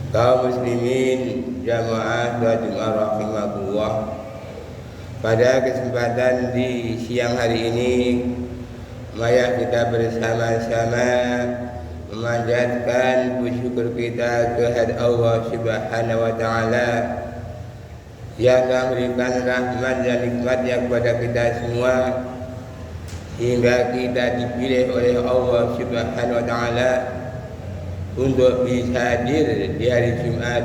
Kaum muslimin jamaah sholat Jumat rahimakumullah. Pada kesempatan di siang hari ini, mari kita bersama-sama memanjatkan bersyukur kita kehadirat Allah Subhanahu wa taala yang telah memberikan rahmat dan nikmatnya kepada kita semua hingga kita dipilih oleh Allah Subhanahu wa taala untuk bisa hadir di hari Jumat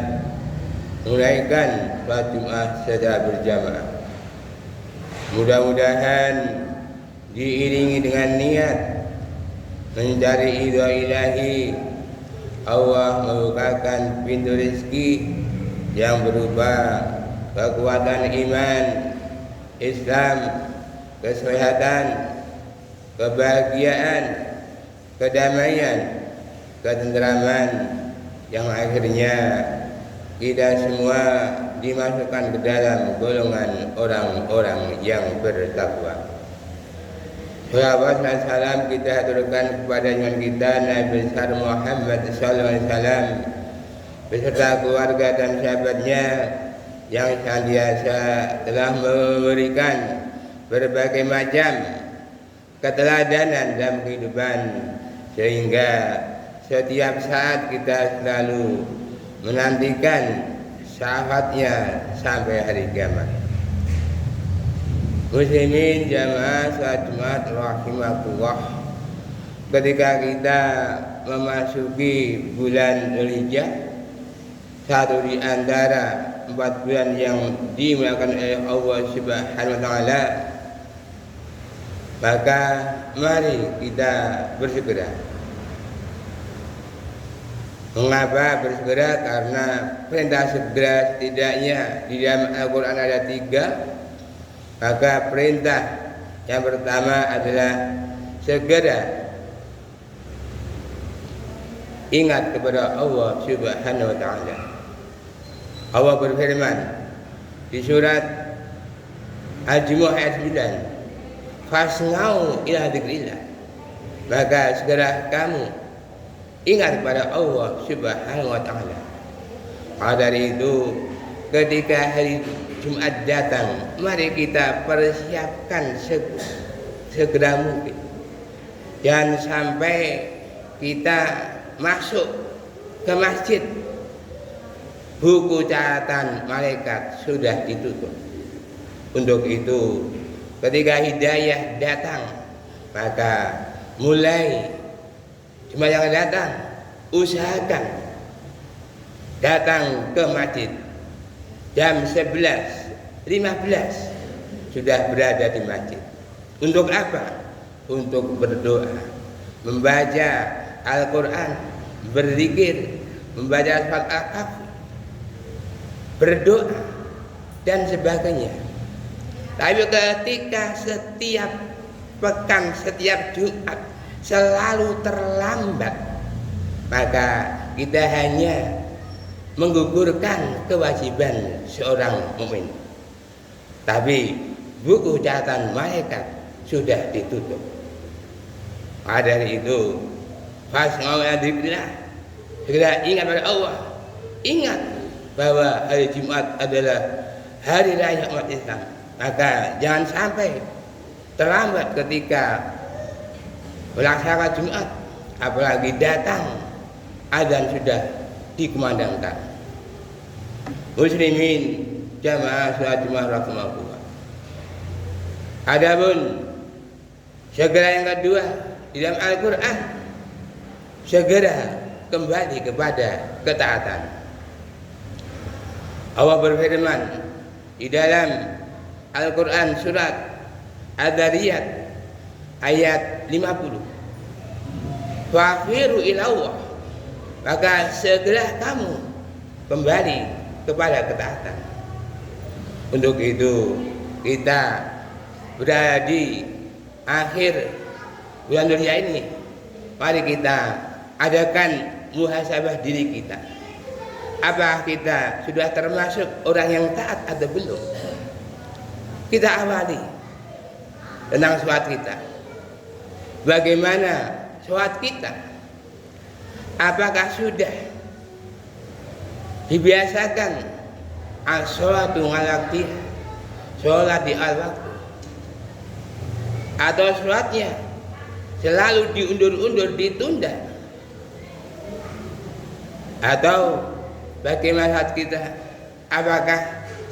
menunaikan sholat Jumat secara berjamaah. Mudah-mudahan diiringi dengan niat mencari ridha ilahi, Allah membukakan pintu rezeki yang berupa kekuatan iman, Islam, kesehatan, kebahagiaan, kedamaian, ketenteraman, yang akhirnya kita semua dimasukkan ke dalam golongan orang-orang yang bertakwa. Salawat dan salam kita haturkan kepada junjungan kita Nabi besar Muhammad sallallahu alaihi wasallam beserta keluarga dan sahabatnya yang senantiasa telah memberikan berbagai macam keteladanan dalam kehidupan, sehingga setiap saat kita selalu menantikan syafaatnya sampai hari kiamat. Muslimin jamaah sholat Jumat rahimakumullah. Ketika kita memasuki bulan Dzulhijjah, satu di antara 4 bulan yang dimuliakan oleh Allah Subhanahu wa taala, maka mari kita bersegera. Mengapa bersegera? Karena perintah segera setidaknya di dalam Al-Quran ada 3. Maka perintah yang pertama adalah segera ingat kepada Allah Subhanahu wa taala. Allah berfirman di surat Al-Jumu'ah ayat 9, "Fasnau ila dzikrillah." Maka segera kamu ingat kepada Allah Subhanahu wa taala. Dari itu, ketika hari Jumat datang, mari kita persiapkan segera mungkin. Jangan sampai kita masuk ke masjid, buku catatan malaikat sudah ditutup. Untuk itu, ketika hidayah datang, maka mulai Jumat yang datang, usahakan datang ke masjid jam 11:15 sudah berada di masjid. Untuk apa? Untuk berdoa, membaca Al-Quran, berzikir, membaca surat Al-Kahfi, berdoa dan sebagainya. Tapi ketika setiap pekan, setiap Jumat selalu terlambat, maka kita hanya menggugurkan kewajiban seorang mukmin. Tapi buku catatan malaikat sudah ditutup. Dari itu, fasnau ila dzikrillah, segera ingat pada Allah. Ingat bahwa hari Jumat adalah hari raya umat Islam. Maka jangan sampai terlambat ketika melaksanakan Jumat, apalagi datang azan sudah dikumandangkan. Muslimin jamaah sholat Jumat rahimakumullah. Adapun segera yang kedua di dalam Al-Quran, segera kembali kepada ketaatan. Allah berfirman di dalam Al-Quran surat Ad-Dzariyat ayat 50, "Fafiru ilallah." Maka segera kamu kembali kepada ketaatan. Untuk itu kita berada di akhir bulan Dzulhijjah ini. Mari kita adakan muhasabah diri kita. Apakah kita sudah termasuk orang yang taat atau belum? Kita awali tentang sholat kita. Bagaimana sholat kita? Apakah sudah dibiasakan as-sholatu al-waqtiha, sholat di al-waktu, atau sholatnya selalu diundur-undur, ditunda, atau bagaimana kita, apakah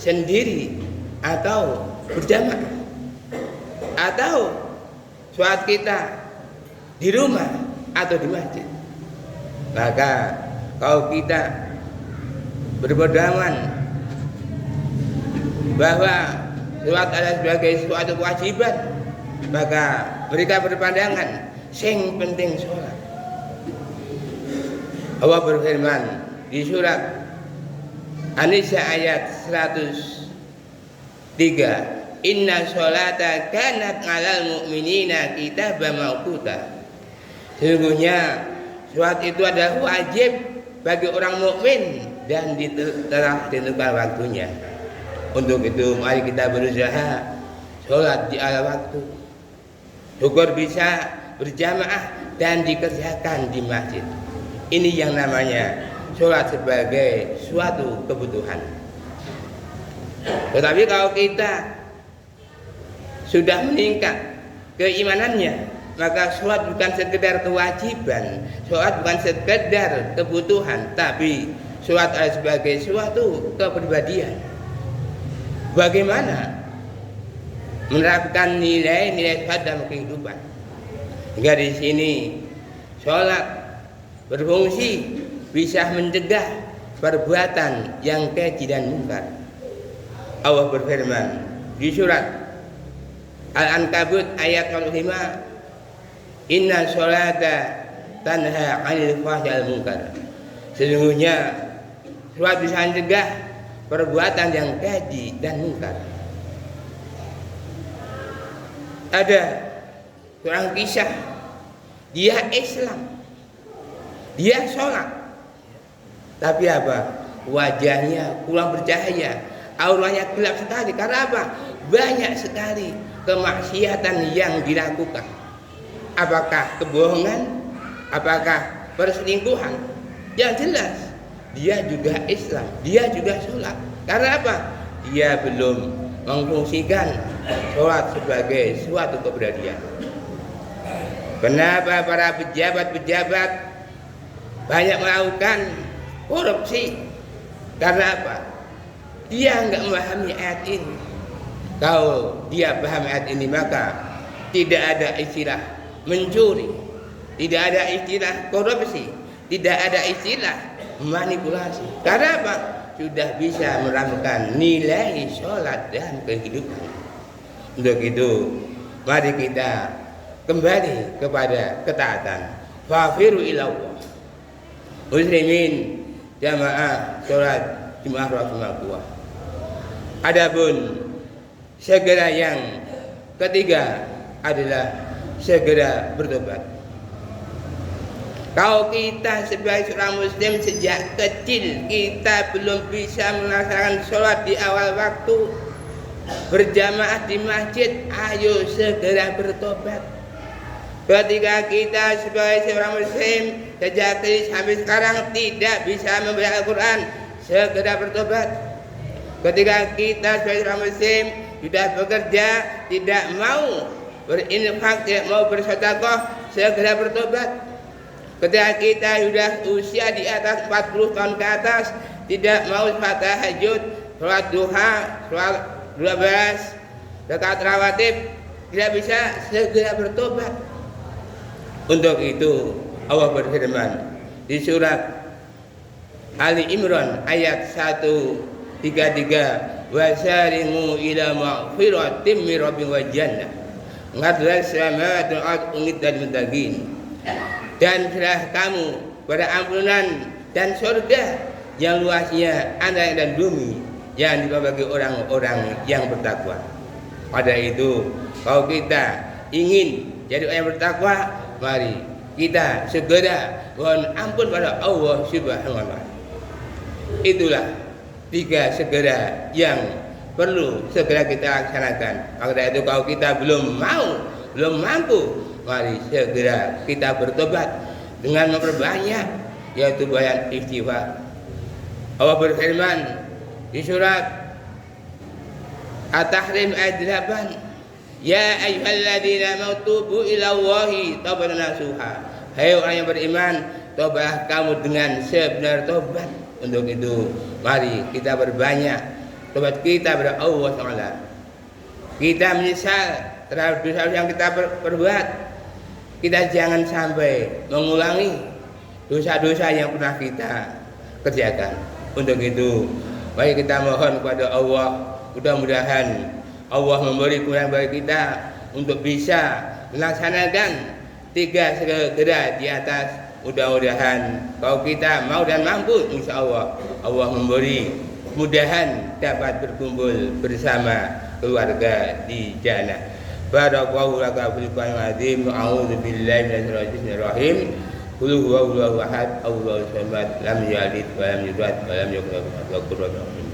sendiri atau berjamaah, atau sholat kita di rumah atau di masjid. Maka kalau kita berpedoman bahwa sholat adalah sebagai suatu kewajiban, maka mereka berpandangan sing penting sholat. Allah berfirman di surat An-Nisa ayat 103, inna sholata kanat 'alal mu'minina kitaban mawquta. Sesungguhnya sholat itu adalah wajib bagi orang mukmin dan telah ditentukan waktunya. Untuk itu mari kita berusaha sholat di ala waktu. Syukur bisa berjamaah dan dikerjakan di masjid. Ini yang namanya sholat sebagai suatu kebutuhan. Tetapi kalau kita sudah meningkat keimanannya, maka sholat bukan sekedar kewajiban, sholat bukan sekedar kebutuhan, tapi sholat adalah sebagai suatu kepribadian. Bagaimana menerapkan nilai-nilai sholat dalam kehidupan? Hingga di sini sholat berfungsi bisa mencegah perbuatan yang keji dan munkar. Allah berfirman di surat Al-Ankabut ayat 05, inna sholata tanha 'anil fahsya'i wal munkar. Sesungguhnya sholat bisa mencegah perbuatan yang keji dan munkar. Ada seorang kisah, dia Islam, dia sholat, tapi apa? Wajahnya kurang bercahaya, auranya gelap sekali. Karena apa? Banyak sekali kemaksiatan yang dilakukan. Apakah kebohongan? Apakah perselingkuhan? Yang jelas dia juga Islam, dia juga sholat. Karena apa? Dia belum memfungsikan sholat sebagai suatu keberadian. Kenapa para pejabat-pejabat banyak melakukan korupsi? Karena apa? Dia nggak memahami ayat ini. Kalau dia paham ayat ini, maka tidak ada istilah mencuri, tidak ada istilah korupsi, tidak ada istilah manipulasi. Karena apa? Sudah bisa menerapkan nilai sholat dan kehidupan. Untuk itu, mari kita kembali kepada ketaatan. Fafiru ilallah. Muslimin jamaah sholat Jumat Rasulullah. Adapun segera yang ketiga adalah segera bertobat. Kalau kita sebagai seorang muslim sejak kecil kita belum bisa melaksanakan sholat di awal waktu, berjamaah di masjid, ayo segera bertobat. Ketika kita sebagai seorang muslim sejak kecil sampai sekarang tidak bisa membaca Al-Quran, segera bertobat. Ketika kita sebagai seorang muslim sudah bekerja, tidak mau berinfak, tidak mau bersedekah, segera bertobat. Ketika kita sudah usia di atas 40 tahun ke atas, tidak mau sholat tahajud, sholat duha, sholat 12 rakaat rawatib, tidak bisa, segera bertobat. Untuk itu Allah berfirman di surat Ali Imran ayat 133, wasari'u ila maghfiratin min rabbikum wa jannah ngadlas samawati wal ardi uiddat lil muttaqin. Dan serah kamu pada ampunan dan surga yang luasnya langit dan bumi yang dibagi orang-orang yang bertakwa. Pada itu, kalau kita ingin jadi orang yang bertakwa, mari kita segera mohon ampun pada Allah Subhanahu wa Ta'ala. Itulah 3 segera yang perlu segera kita laksanakan. Maka itu kalau kita belum mampu, mari segera kita bertobat dengan memperbanyak, yaitu banyak istighfar. Allah berfirman di surat At-Tahrim ayat 8, ya ayyuhalladzina amanu tubu ilallahi taubatan nasuha. Hai orang yang beriman, tobatlah kamu dengan sebenar tobat. Untuk itu mari kita berbanyak tobat kita kepada Allah Ta'ala. Kita menyesal terhadap dosa yang kita perbuat. Kita jangan sampai mengulangi dosa-dosa yang pernah kita kerjakan. Untuk itu mari kita mohon kepada Allah, mudah-mudahan Allah memberi kemudahan bagi kita untuk bisa melaksanakan 3 segera di atas. Mudah-mudahan kalau kita mau dan mampu, insya Allah Allah memberi kemudahan dapat berkumpul bersama keluarga di jannah. Barakallahu laka fil Qur'anil azim. A'udzu billahi minasyaitonir rajim. Qul huwallahu ahad, Allahus samad, lam yalid wa lam yulad wa lam yakul lahu kufuwan ahad.